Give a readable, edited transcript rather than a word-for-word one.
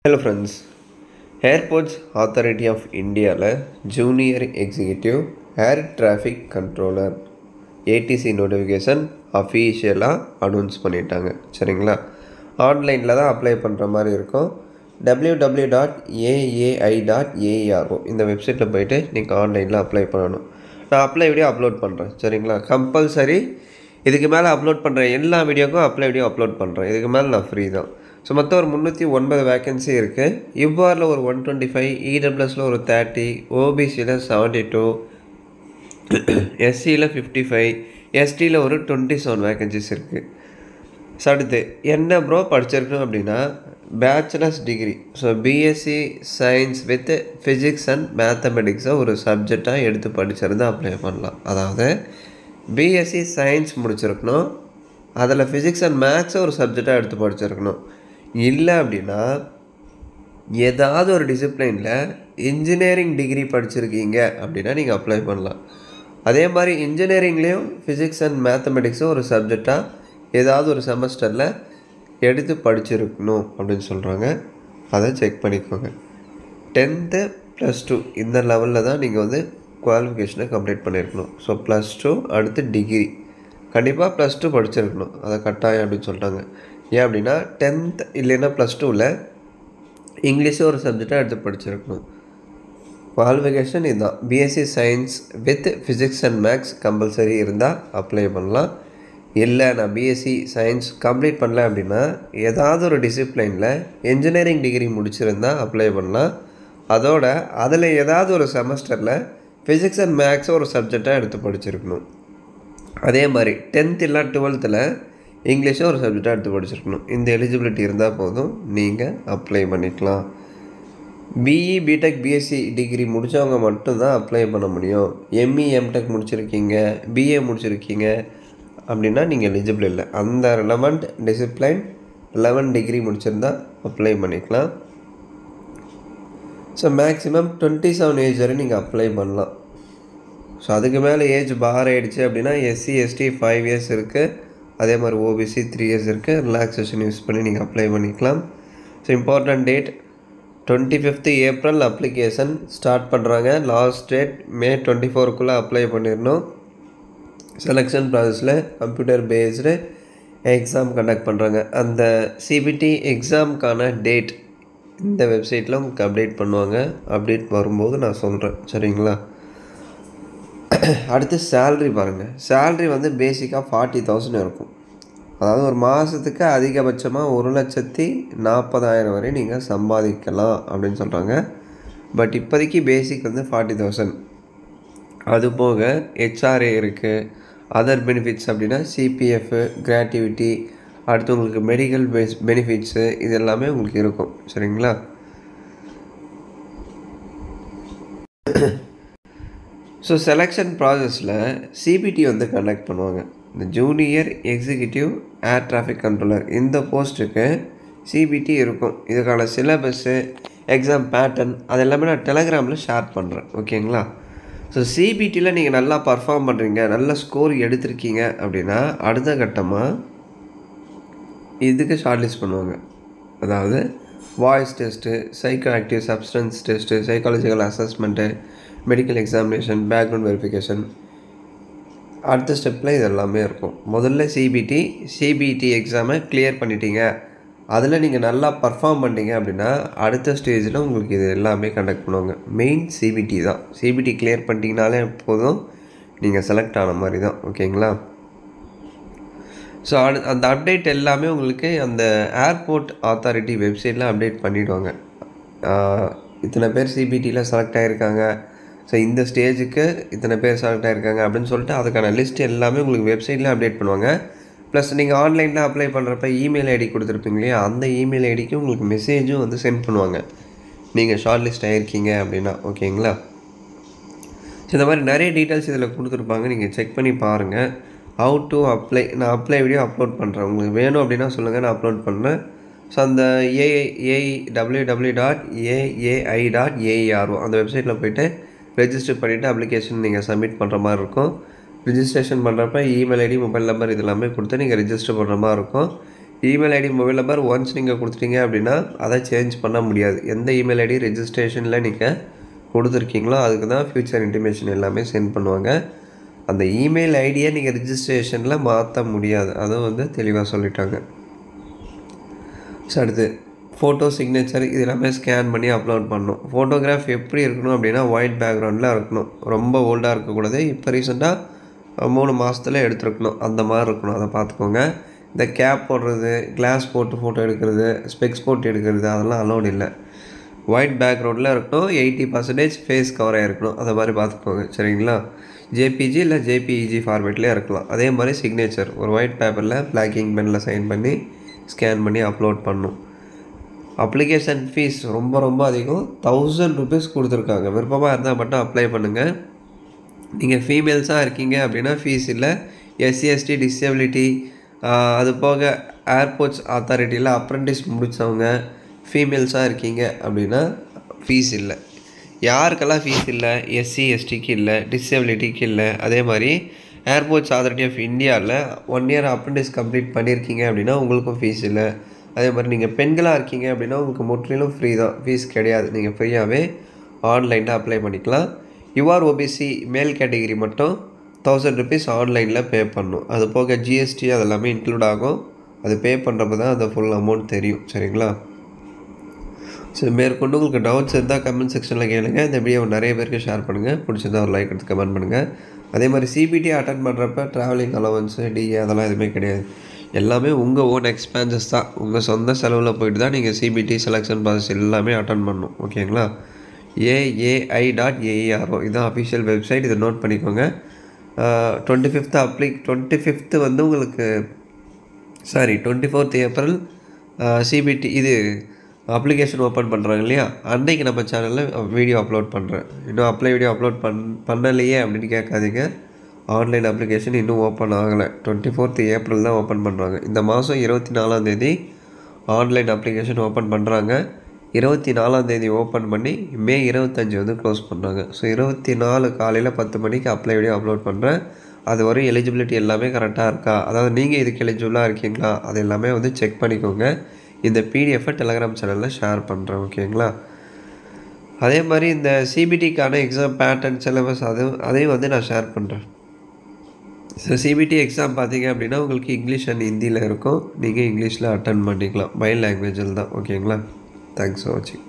Hello friends, Airports Authority of India Junior Executive Air Traffic Controller ATC notification அஃபீஷியலாக announce பண்ணிட்டாங்க. சரிங்களா, ஆன்லைனில் தான் அப்ளை பண்ணுற மாதிரி இருக்கும். www.aai.aero இந்த வெப்சைட்டில் போய்ட்டு நீங்கள் ஆன்லைனில் அப்ளை பண்ணணும். நான் அப்ளை வீடியோ அப்லோட் பண்ணுறேன். சரிங்களா, கம்பல்சரி இதுக்கு மேலே அப்லோட் பண்ணுற எல்லா வீடியோக்கும் அப்ளை வீடியோ அப்லோட் பண்ணுறேன். இதுக்கு மேலே நான் ஃப்ரீ தான். ஸோ மொத்தம் ஒரு 309 வேக்கன்சி இருக்குது. இவ்வாறில் ஒரு 125, இடபிள்யூஎஸில் ஒரு 30, ஓபிசியில் 72, எஸ்சியில் 55, எஸ்டியில் ஒரு 27 வேக்கன்சிஸ் இருக்குது. ஸோ அடுத்து என்ன ப்ரோ படிச்சிருக்கணும் அப்படின்னா, bachelors degree, so BSc science with physics and மேத்தமெட்டிக்ஸை ஒரு சப்ஜெக்டாக எடுத்து படிச்சிருந்தா அப்ளை பண்ணலாம். அதாவது பிஎஸ்சி சயின்ஸ் முடிச்சிருக்கணும், அதில் ஃபிசிக்ஸ் அண்ட் மேத்ஸை ஒரு சப்ஜெக்டாக எடுத்து படிச்சிருக்கணும். இல்லை அப்படின்னா ஏதாவது ஒரு டிசிப்ளினில் இன்ஜினியரிங் டிகிரி படிச்சிருக்கீங்க அப்படின்னா நீங்கள் அப்ளை பண்ணலாம். அதே மாதிரி இன்ஜினியரிங்லேயும் ஃபிசிக்ஸ் அண்ட் மேத்தமெட்டிக்ஸும் ஒரு சப்ஜெக்டாக ஏதாவது ஒரு செமஸ்டரில் எடுத்து படிச்சிருக்கணும் அப்படின்னு சொல்கிறாங்க. அதை செக் பண்ணிக்கோங்க. 10th +2 இந்த லெவலில் தான் நீங்கள் வந்து குவாலிஃபிகேஷனை கம்ப்ளீட் பண்ணியிருக்கணும். ஸோ +2 அடுத்து டிகிரி கண்டிப்பாக +2 படிச்சிருக்கணும், அதை கட்டாயம் அப்படின்னு சொல்லிட்டாங்க. ஏன் அப்படின்னா 10th இல்லைன்னா +2ல் இங்கிலீஷும் ஒரு சப்ஜெக்டாக எடுத்து படிச்சிருக்கணும். குவாலிஃபிகேஷன் இதுதான். BSc science with physics and maths compulsory இருந்தால் அப்ளை பண்ணலாம். இல்லை நான் பிஎஸ்சி சயின்ஸ் கம்ப்ளீட் பண்ணல அப்படின்னா ஏதாவது ஒரு டிசிப்ளைனில் இன்ஜினியரிங் டிகிரி முடிச்சிருந்தால் அப்ளை பண்ணலாம். அதோட அதில் ஏதாவது ஒரு செமஸ்டரில் ஃபிசிக்ஸ் அண்ட் மேக்ஸை ஒரு சப்ஜெக்டாக எடுத்து படிச்சிருக்கணும். அதே மாதிரி 10th இல்லை 12th இங்கிலீஷும் ஒரு சப்ஜெக்டாக எடுத்து படிச்சிருக்கணும். இந்த எலிஜிபிலிட்டி இருந்தால் போதும், நீங்கள் அப்ளை பண்ணிக்கலாம். பிஇ பிடெக் பிஎஸ்சி டிகிரி முடித்தவங்க மட்டும்தான் அப்ளை பண்ண முடியும். எம்இ எம்டெக் முடிச்சிருக்கீங்க, பிஏ முடிச்சிருக்கீங்க அப்படின்னா நீங்கள் எலிஜிபிள் இல்லை. அந்த ரெலவெண்ட் டிசிப்ளைன் 11 டிகிரி முடிச்சிருந்தால் அப்ளை பண்ணிக்கலாம். ஸோ மேக்ஸிமம் 27 ஏஜ் வரை நீங்கள் அப்ளை பண்ணலாம். ஸோ அதுக்கு மேலே ஏஜ் பார் ஆகிடுச்சு அப்படின்னா எஸ்சி எஸ்டி 5 இயர்ஸ் இருக்குது. அதே மாதிரி ஓபிசி 3 இயர்ஸ் இருக்குது. ரிலாக்ஸேஷன் யூஸ் பண்ணி நீங்கள் அப்ளை பண்ணிக்கலாம். So important date 25th April application start பண்ணுறாங்க. லாஸ்ட் டேட் May 24க்குள்ளே அப்ளை பண்ணிடணும். செலெக்ஷன் ப்ராசஸில் கம்ப்யூட்டர் பேஸ்டு எக்ஸாம் கண்டக்ட் பண்ணுறாங்க. அந்த சிபிடி எக்ஸாமுக்கான டேட் இந்த வெப்சைட்டில் உங்களுக்கு அப்டேட் பண்ணுவாங்க. அப்டேட் வரும்போது நான் சொல்கிறேன். சரிங்களா, அடுத்து சேல்ரி பாருங்கள். சேல்ரி வந்து பேசிக்காக 40,000 இருக்கும். அதாவது ஒரு மாதத்துக்கு அதிகபட்சமாக 1,40,000 வரை நீங்கள் சம்பாதிக்கலாம் அப்படின்னு சொல்கிறாங்க. பட் இப்போதைக்கு பேசிக் வந்து 40,000. அது போக ஹெச்ஆர்ஏ இருக்குது, அதர் பெனிஃபிட்ஸ் அப்படின்னா சிபிஎஃப், கிராட்டிவிட்டி, அடுத்து உங்களுக்கு மெடிக்கல் பெனிஃபிட்ஸு இது எல்லாமே உங்களுக்கு இருக்கும். சரிங்களா, ஸோ செலெக்ஷன் ப்ராசஸில் சிபிடி வந்து கண்டக்ட் பண்ணுவாங்க. இந்த junior executive air traffic controller இந்த போஸ்ட்டுக்கு சிபிடி இருக்கும். இதுக்கான சிலபஸ்ஸு, எக்ஸாம் பேட்டர்ன் அது எல்லாமே நான் டெலகிராமில் ஷேர் பண்ணுறேன். ஓகேங்களா, ஸோ சிபிடியில் நீங்கள் நல்லா பர்ஃபார்ம் பண்ணுறீங்க, நல்ல ஸ்கோர் எடுத்திருக்கீங்க அப்படின்னா அடுத்த கட்டமாக இதுக்கு ஷார்ட்லிஸ்ட் பண்ணுவாங்க. அதாவது voice test, psycho active substance test, psychological assessment, medical examination, background verification, அடுத்த ஸ்டெப்பில் இது எல்லாமே இருக்கும். முதல்ல சிபிடி எக்ஸாமை கிளியர் பண்ணிட்டீங்க, அதில் நீங்கள் நல்லா பர்ஃபார்ம் பண்ணிட்டீங்க அப்படின்னா அடுத்த ஸ்டேஜில் உங்களுக்கு இது எல்லாமே கண்டக்ட் பண்ணுவாங்க. மெயின் சிபிடி தான். சிபிடி கிளியர் பண்ணிட்டீங்கனாலே போதும், நீங்கள் செலக்ட் ஆன மாதிரி தான். ஓகேங்களா, ஸோ அந்த அப்டேட் எல்லாமே உங்களுக்கு அந்த ஏர்போர்ட் அத்தாரிட்டி வெப்சைட்டில் அப்டேட் பண்ணிவிடுவாங்க. இத்தனை பேர் சிபிடியில் செலக்ட் ஆகிருக்காங்க, ஸோ இந்த ஸ்டேஜுக்கு இத்தனை பேர் செலக்ட் ஆகிருக்காங்க அப்படின்னு சொல்லிட்டு அதுக்கான லிஸ்ட் எல்லாமே உங்களுக்கு வெப்சைட்டில் அப்டேட் பண்ணுவாங்க. ப்ளஸ் நீங்கள் ஆன்லைனில் அப்ளை பண்ணுறப்ப இமெயில் ஐடி கொடுத்துருப்பீங்க இல்லையா, அந்த இமெயில் ஐடிக்கு உங்களுக்கு மெசேஜும் வந்து சென்ட் பண்ணுவாங்க நீங்கள் ஷார்ட் லிஸ்ட் ஆகிருக்கீங்க அப்படின்னா. ஓகேங்களா, ஸோ இந்த மாதிரி நிறைய டீட்டெயில்ஸ் இதில் கொடுத்துருப்பாங்க, நீங்கள் செக் பண்ணி பாருங்கள். ஹவு டு அப்ளை, நான் அப்ளை வீடியோ அப்லோட் பண்ணுறேன். உங்களுக்கு வேணும் அப்படின்னா சொல்லுங்கள், நான் அப்லோட் பண்ணுறேன். ஸோ அந்த www.aai.aero அந்த வெப்சைட்டில் போய்ட்டு ரெஜிஸ்டர் பண்ணிவிட்டு அப்ளிகேஷன் நீங்கள் சப்மிட் பண்ணுற மாதிரி இருக்கும். ரிஜிஸ்ட்ரேஷன் பண்ணுறப்ப இமெயில் ஐடி, மொபைல் நம்பர் இது எல்லாமே கொடுத்து நீங்கள் ரிஜிஸ்டர் பண்ணுற மாதிரி இருக்கும். Email ID mobile number once நீங்கள் கொடுத்துட்டீங்க அப்படின்னா அதை சேஞ்ச் பண்ண முடியாது. எந்த இமெயில் ஐடி ரெஜிஸ்ட்ரேஷனில் நீங்கள் கொடுத்துருக்கீங்களோ அதுக்கு தான் ஃப்யூச்சர் இன்டிமேஷன் எல்லாமே சென்ட் பண்ணுவாங்க. அந்த இமெயில் ஐடியை நீங்கள் ரிஜிஸ்ட்ரேஷனில் மாற்ற முடியாது. அதுவும் வந்து தெளிவாக சொல்லிட்டாங்க. ஸோ அடுத்து ஃபோட்டோ சிக்னேச்சர் இது எல்லாமே ஸ்கேன் பண்ணி அப்லோட் பண்ணணும். ஃபோட்டோகிராஃப் எப்படி இருக்கணும் அப்படின்னா ஒயிட் பேக்ரவுண்டில் இருக்கணும். ரொம்ப ஓல்டாக இருக்கக்கூடாது. இப்போ ரீசெண்டாக 3 மாதத்தில் எடுத்துருக்கணும். அந்த மாதிரி இருக்கணும். அதை பார்த்துக்கோங்க. இந்த கேப் போடுறது, கிளாஸ் போட்டு ஃபோட்டோ எடுக்கிறது, ஸ்பெக்ஸ் போட்டு எடுக்கிறது அதெல்லாம் அலோடு இல்லை. ஒயிட் பேக்ரவுண்டில் இருக்கணும். 80% ஃபேஸ் கவர் ஆகிருக்கணும். அதை மாதிரி பார்த்துக்கோங்க. சரிங்களா? ஜேபிஜி இல்லை ஜேபிஇஜி ஃபார்மேட்லேயே இருக்கலாம். அதே மாதிரி சிக்னேச்சர் ஒரு ஒயிட் பேப்பரில் பிளாக்கிங் பெனில் சைன் பண்ணி ஸ்கேன் பண்ணி அப்லோட் பண்ணணும். அப்ளிகேஷன் ஃபீஸ் ரொம்ப அதிகம். 1000 rupees கொடுத்துருக்காங்க. விருப்பமாக இருந்தால் மட்டும் அப்ளை பண்ணுங்கள். நீங்கள் ஃபீமேல்ஸாக இருக்கீங்க அப்படின்னா ஃபீஸ் இல்லை. SC/ST டிசபிலிட்டி அது போக ஏர்போர்ட்ஸ் அத்தாரிட்டியில் அப்ரெண்டிஸ் முடித்தவங்க ஃபீமேல்ஸாக இருக்கீங்க அப்படின்னா ஃபீஸ் இல்லை. யாருக்கெல்லாம் ஃபீஸ் இல்லை? SC/STக்கு இல்லை, டிசபிலிட்டிக்கு இல்லை. அதே மாதிரி ஏர்போர்ட்ஸ் அத்தாரிட்டி ஆஃப் இந்தியாவில் 1 year அப்ரெண்டிஸ் கம்ப்ளீட் பண்ணியிருக்கீங்க அப்படின்னா உங்களுக்கும் ஃபீஸ் இல்லை. அதே மாதிரி நீங்கள் பெண்களாக இருக்கீங்க அப்படின்னா உங்களுக்கு முற்றிலும் ஃப்ரீ தான், ஃபீஸ் கிடையாது. நீங்கள் ஃப்ரீயாகவே ஆன்லைனில் அப்ளை பண்ணிக்கலாம். யுஆர் OBC மேல் கேட்டகிரி மட்டும் 1000 rupees ஆன்லைனில் பே பண்ணணும். அது போக GST அதெல்லாமே இன்க்ளூட் ஆகும். அது பே பண்ணுறப்ப தான் அந்த ஃபுல் அமௌண்ட் தெரியும். சரிங்களா? சரி, மேற்கொண்டு உங்களுக்கு டவுட்ஸ் இருந்தால் கமெண்ட் செக்ஷனில் கேளுங்க. இந்த வீடியோ நிறைய பேருக்கு ஷேர் பண்ணுங்கள். பிடிச்சிருந்தா ஒரு லைக் எடுத்து கமெண்ட் பண்ணுங்கள். அதே மாதிரி CBT அட்டன் பண்ணுறப்ப ட்ராவலிங் அலவன்ஸு DA அதெல்லாம் எதுவுமே கிடையாது. எல்லாமே உங்கள் ஓன் எக்ஸ்பென்சஸ் தான். உங்கள் சொந்த செலவில் போயிட்டு தான் நீங்கள் CBT செலெக்ஷன் ப்ராசஸ் எல்லாமே அட்டன் பண்ணணும். ஓகேங்களா? AAI.AERO இதுதான் அஃபிஷியல் வெப்சைட். இதை நோட் பண்ணிக்கோங்க. 25th வந்து உங்களுக்கு 24th April CBT இது அப்ளிகேஷன் ஓப்பன் பண்ணுறாங்க இல்லையா, அன்றைக்கி நம்ம சேனலில் வீடியோ அப்லோட் பண்ணுறேன். இன்னும் வீடியோ அப்லோட் பண்ணலையே அப்படின்னு கேட்காதீங்க. ஆன்லைன் அப்ளிகேஷன் இன்னும் ஓப்பன் ஆகலை. 24th April தான் ஓப்பன் பண்ணுறாங்க. இந்த மாதம் 24ஆம் தேதி ஆன்லைன் அப்ளிகேஷன் ஓப்பன் பண்ணுறாங்க. 24ஆம் தேதி ஓப்பன் பண்ணி May 25 வந்து க்ளோஸ் பண்ணுறாங்க. ஸோ 24 காலையில் 10 மணிக்கு வீடியோ அப்லோட் பண்ணுறேன். அது வரையும் எலிஜிபிலிட்டி எல்லாமே கரெக்டாக இருக்கா, அதாவது நீங்கள் இதுக்கு எலிஜிபிளாக இருக்கீங்களா, அது எல்லாமே வந்து செக் பண்ணிக்கோங்க. இந்த PDF-ஐ டெலகிராம் சேனலில் ஷேர் பண்ணுறேன். ஓகேங்களா? அதே மாதிரி இந்த CBTக்கான எக்ஸாம் பேட்டர்ன் சிலபஸ் அதையும் வந்து நான் ஷேர் பண்ணுறேன். ஸோ CBT எக்ஸாம் பார்த்தீங்க அப்படின்னா உங்களுக்கு இங்கிலீஷ் அண்ட் ஹிந்தியில் இருக்கும். நீங்கள் இங்கிலீஷில் அட்டன் பண்ணிக்கலாம். மைண்ட் லாங்குவேஜில் தான். ஓகேங்களா? தேங்க்ஸ் ஃபார் வாட்சிங்.